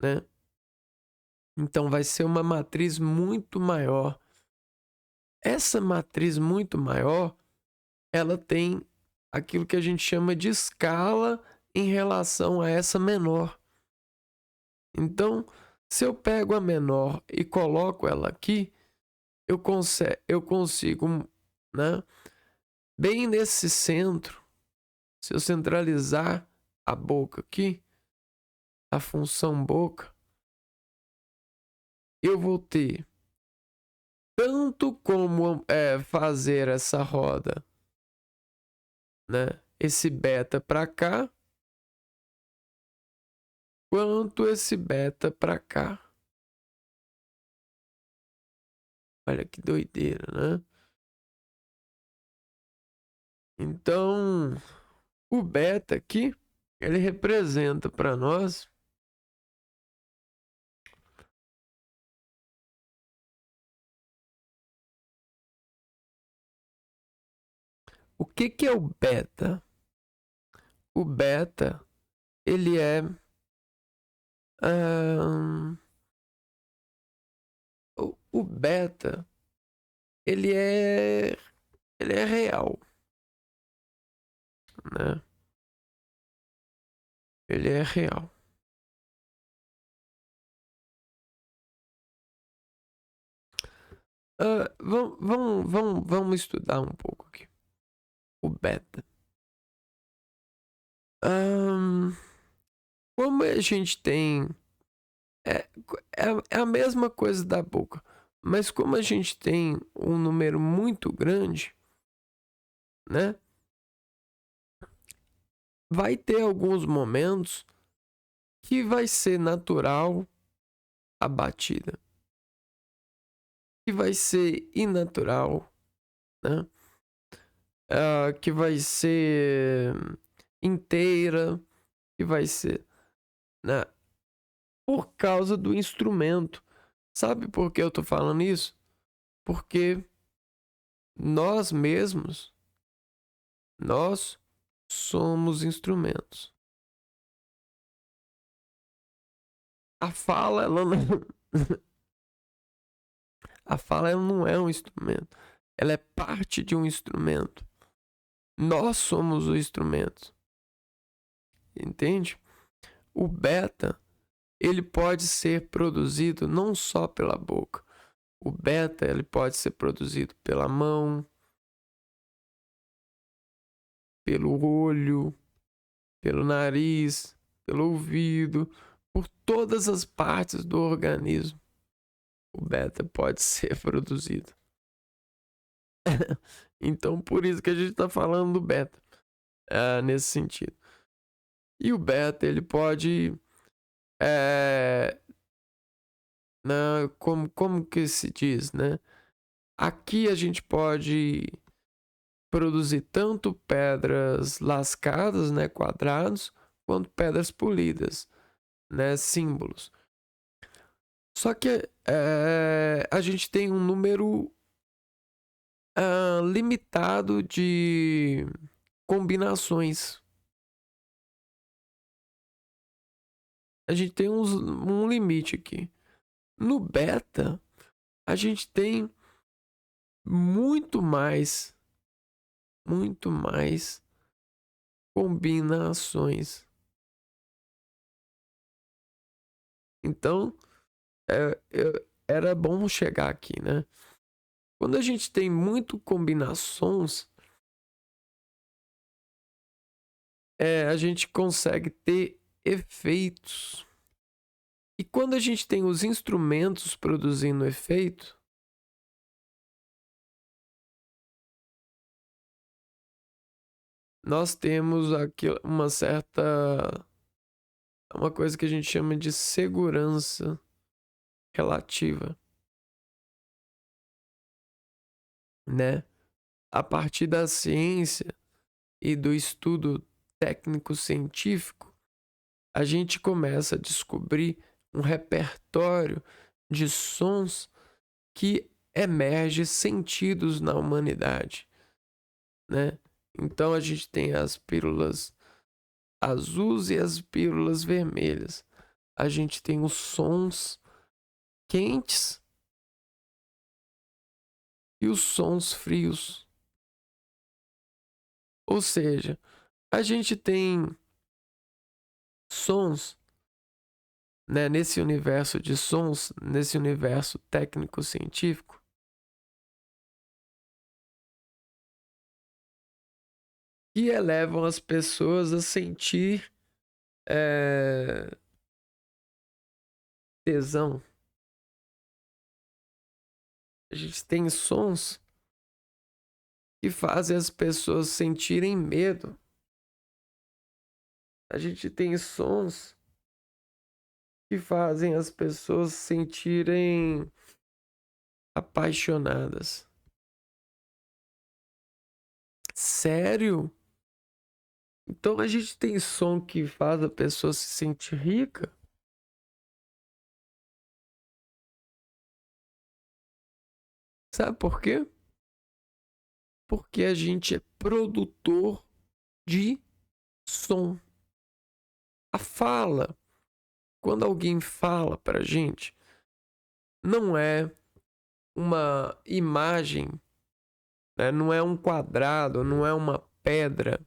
né? Então vai ser uma matriz muito maior. Essa matriz muito maior, ela tem aquilo que a gente chama de escala em relação a essa menor. Então, se eu pego a menor e coloco ela aqui, eu consigo, né? Bem nesse centro, se eu centralizar a boca aqui, a função boca, eu vou ter tanto como fazer essa roda, né? Esse beta para cá, quanto esse beta para cá. Olha que doideira, né? Então, o beta aqui, ele representa para nós o que é o beta? O beta, ele é o beta, ele é real, né? Ele é real. Vamos estudar um pouco aqui. O beta. Como a gente tem... É, é a mesma coisa da boca. Mas como a gente tem um número muito grande, né? Vai ter alguns momentos que vai ser natural a batida. Que vai ser inatural, né? Que vai ser inteira, que vai ser, né? Por causa do instrumento. Sabe por que eu tô falando isso? Porque nós mesmos, nós somos instrumentos. A fala, ela não... A fala, ela não é um instrumento. Ela é parte de um instrumento. Nós somos o instrumento. Entende? O beta, ele pode ser produzido não só pela boca. O beta, ele pode ser produzido pela mão, pelo olho, pelo nariz, pelo ouvido, por todas as partes do organismo. O beta pode ser produzido. Então, por isso que a gente está falando do beta, nesse sentido. E o beta, ele pode... como que se diz, né? Aqui a gente pode produzir tanto pedras lascadas, né, quadrados, quanto pedras polidas, né, símbolos. Só que a gente tem um número limitado de combinações. A gente tem um limite aqui. No beta, a gente tem muito mais combinações. Então, era bom chegar aqui, né? Quando a gente tem muito combinações, a gente consegue ter efeitos. E quando a gente tem os instrumentos produzindo efeito, nós temos aqui uma coisa que a gente chama de segurança relativa, né? A partir da ciência e do estudo técnico-científico, a gente começa a descobrir um repertório de sons que emerge sentidos na humanidade, né? Então a gente tem as pílulas azuis e as pílulas vermelhas. A gente tem os sons quentes e os sons frios. Ou seja, a gente tem sons, né, nesse universo de sons, nesse universo técnico-científico, que elevam as pessoas a sentir tesão. A gente tem sons que fazem as pessoas sentirem medo. A gente tem sons que fazem as pessoas sentirem apaixonadas. Sério? Então a gente tem som que faz a pessoa se sentir rica? Sabe por quê? Porque a gente é produtor de som. A fala, quando alguém fala pra gente, não é uma imagem, né? Não é um quadrado, não é uma pedra,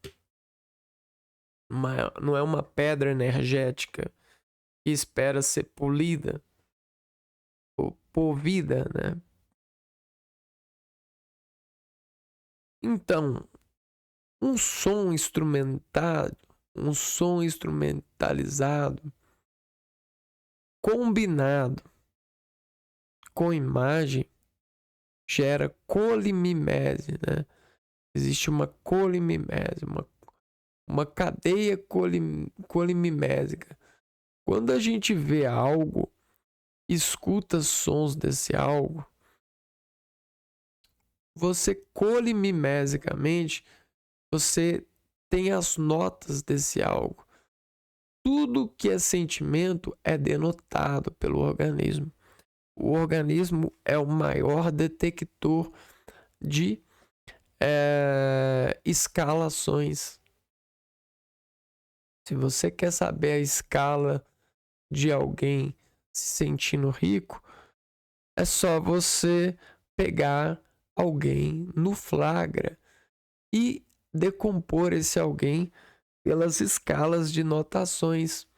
não é uma pedra energética que espera ser polida ou polvida, né? Então, um som instrumentalizado, combinado com imagem, gera colimimese, né? Existe uma colimimese, uma cadeia colimimésica. Quando a gente vê algo, escuta sons desse algo, você colimimesicamente, você tem as notas desse algo. Tudo que é sentimento é denotado pelo organismo. O organismo é o maior detector de escalações. Se você quer saber a escala de alguém se sentindo rico, é só você pegar alguém no flagra e decompor esse alguém pelas escalas de notações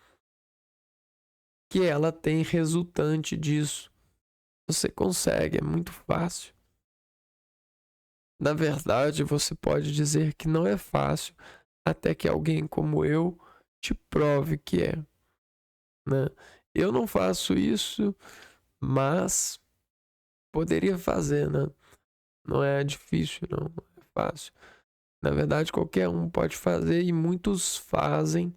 que ela tem resultante disso. Você consegue, é muito fácil. Na verdade, você pode dizer que não é fácil até que alguém como eu te prove que é, né? Eu não faço isso, mas poderia fazer, né? Não é difícil, não é fácil. Na verdade, qualquer um pode fazer e muitos fazem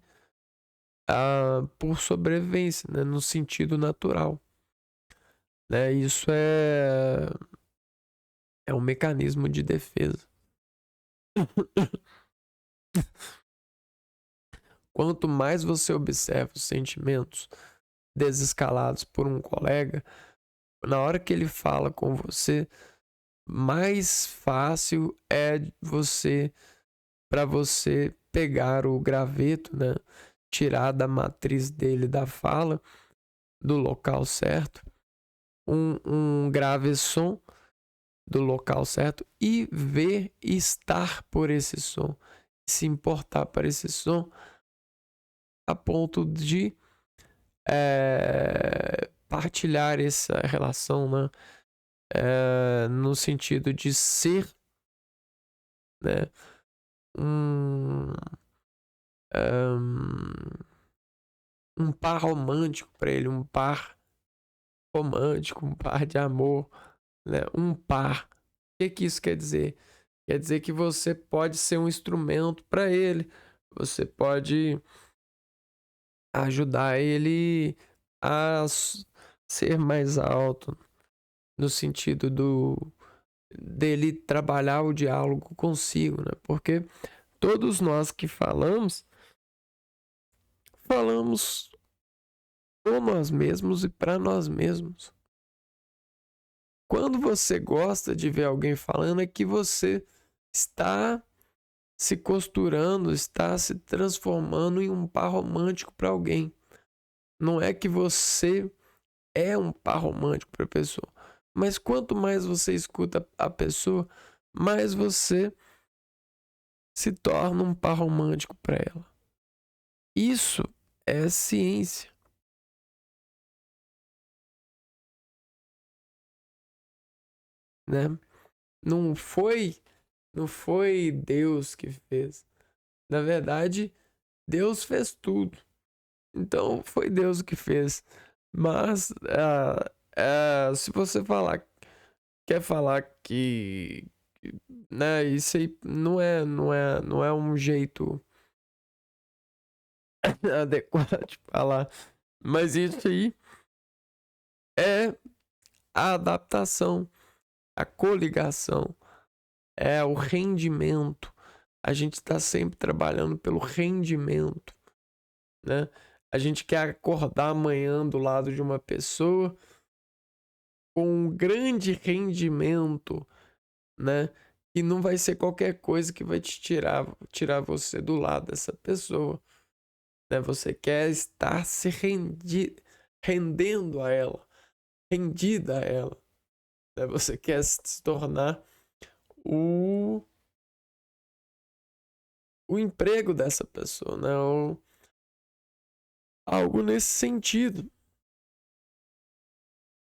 por sobrevivência, né? No sentido natural, né? Isso é um mecanismo de defesa. Quanto mais você observa os sentimentos desescalados por um colega, na hora que ele fala com você, mais fácil é para você pegar o graveto, né? Tirar da matriz dele da fala, do local certo, um grave som do local certo e ver e estar por esse som, se importar por esse som a ponto de partilhar essa relação, né? No sentido de ser, né? um, um par romântico para ele, um par romântico, um par de amor, né? Um par. O que isso quer dizer? Quer dizer que você pode ser um instrumento para ele, você pode ajudar ele a ser mais alto, no sentido dele trabalhar o diálogo consigo, né? Porque todos nós que falamos com nós mesmos e para nós mesmos. Quando você gosta de ver alguém falando, é que você está se costurando, está se transformando em um par romântico para alguém. Não é que você é um par romântico para a pessoa, mas quanto mais você escuta a pessoa, mais você se torna um par romântico para ela. Isso é ciência. Né? Não foi Deus que fez. Na verdade, Deus fez tudo. Então foi Deus que fez. Mas se você quer falar que, né, isso aí não é um jeito adequado de falar. Mas isso aí é a adaptação, a coligação, é o rendimento. A gente está sempre trabalhando pelo rendimento, né? A gente quer acordar amanhã do lado de uma pessoa com um grande rendimento, né? E não vai ser qualquer coisa que vai te tirar você do lado dessa pessoa, né? Você quer estar se rendendo a ela, rendida a ela, né? Você quer se tornar o emprego dessa pessoa, né? Algo nesse sentido.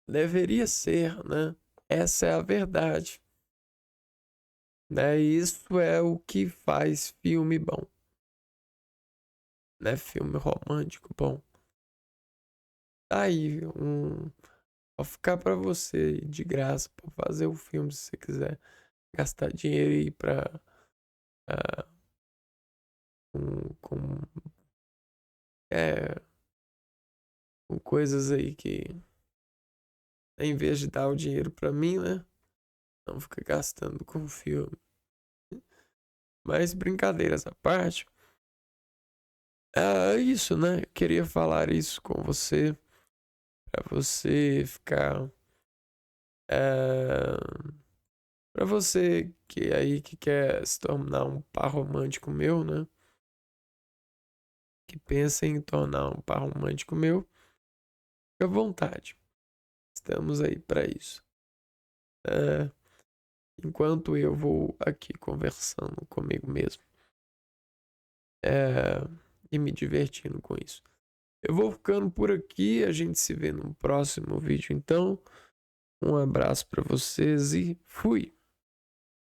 Deveria ser, né? Essa é a verdade. Né? Isso é o que faz filme bom. Né? Filme romântico bom. Tá aí, vou ficar pra você de graça pra fazer o filme se você quiser gastar dinheiro aí pra com coisas aí que em vez de dar o dinheiro pra mim, né? Não fica gastando com filme. Mas brincadeiras à parte, é isso, né? Eu queria falar isso com você pra você ficar pra você que quer se tornar um par romântico meu, né? Que pensa em tornar um par romântico meu, fica à vontade. Estamos aí para isso. Enquanto eu vou aqui conversando comigo mesmo e me divertindo com isso. Eu vou ficando por aqui. A gente se vê no próximo vídeo, então. Um abraço para vocês e fui!